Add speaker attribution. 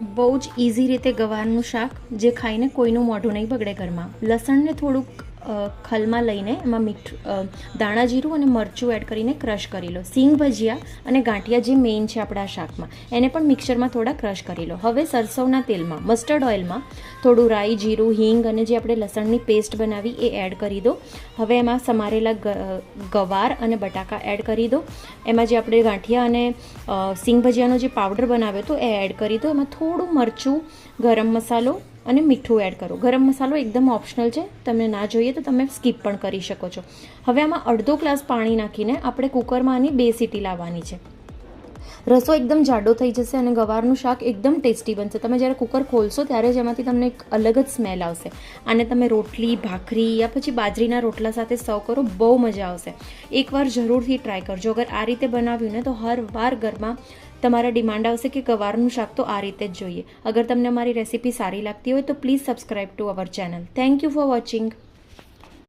Speaker 1: બહુ જ ઇઝી રીતે ગવારનું શાક જે ખાઈને કોઈનું મોઢું નહીં બગડે ઘરમાં. લસણને થોડુંક ખલમાં લઈને એમાં મીઠું, દાણા જીરું અને મરચું એડ કરીને ક્રશ કરી લો. સિંગ ભજીયા અને ગાંઠિયા જે મેઇન છે આપણા શાકમાં, એને પણ મિક્સરમાં થોડા ક્રશ કરી લો. હવે સરસવના તેલમાં, મસ્ટર્ડ ઓઇલમાં થોડું રાઈ, જીરું, હિંગ અને જે આપણે લસણની પેસ્ટ બનાવી એ એડ કરી દો. હવે એમાં સમારેલા ગવાર અને બટાકા એડ કરી દો. એમાં જે આપણે ગાંઠિયા અને સિંગ ભજીયાનો જે પાવડર બનાવ્યો હતો એ એડ કરી દો. એમાં થોડું મરચું, ગરમ મસાલો અને મીઠું એડ કરો. ગરમ મસાલો એકદમ ઓપ્શનલ છે, તમને ના જોઈએ તો તમે સ્કીપ પણ કરી શકો છો. હવે આમાં અડધો ગ્લાસ પાણી નાખીને આપણે કુકરમાં આની 2 સીટી લાવવાની છે. રસો એકદમ જાડો થઈ જશે અને ગવારનું શાક એકદમ ટેસ્ટી બનશે. તમે જ્યારે કુકર ખોલશો ત્યારે જ એમાંથી તમને એક અલગ જ સ્મેલ આવશે. આને તમે રોટલી, ભાખરી યા પછી બાજરીના રોટલા સાથે સર્વ કરો, બહુ મજા આવશે. એકવાર જરૂરથી ટ્રાય કરજો. અગર આ રીતે બનાવ્યું ને તો હર વાર ઘરમાં તમારા ડિમાન્ડ આવશે કે ગવારનું શાક તો આ રીતે જ જોઈએ. અગર તમને અમારી રેસીપી સારી લાગતી હોય તો please subscribe to our channel. Thank you for watching.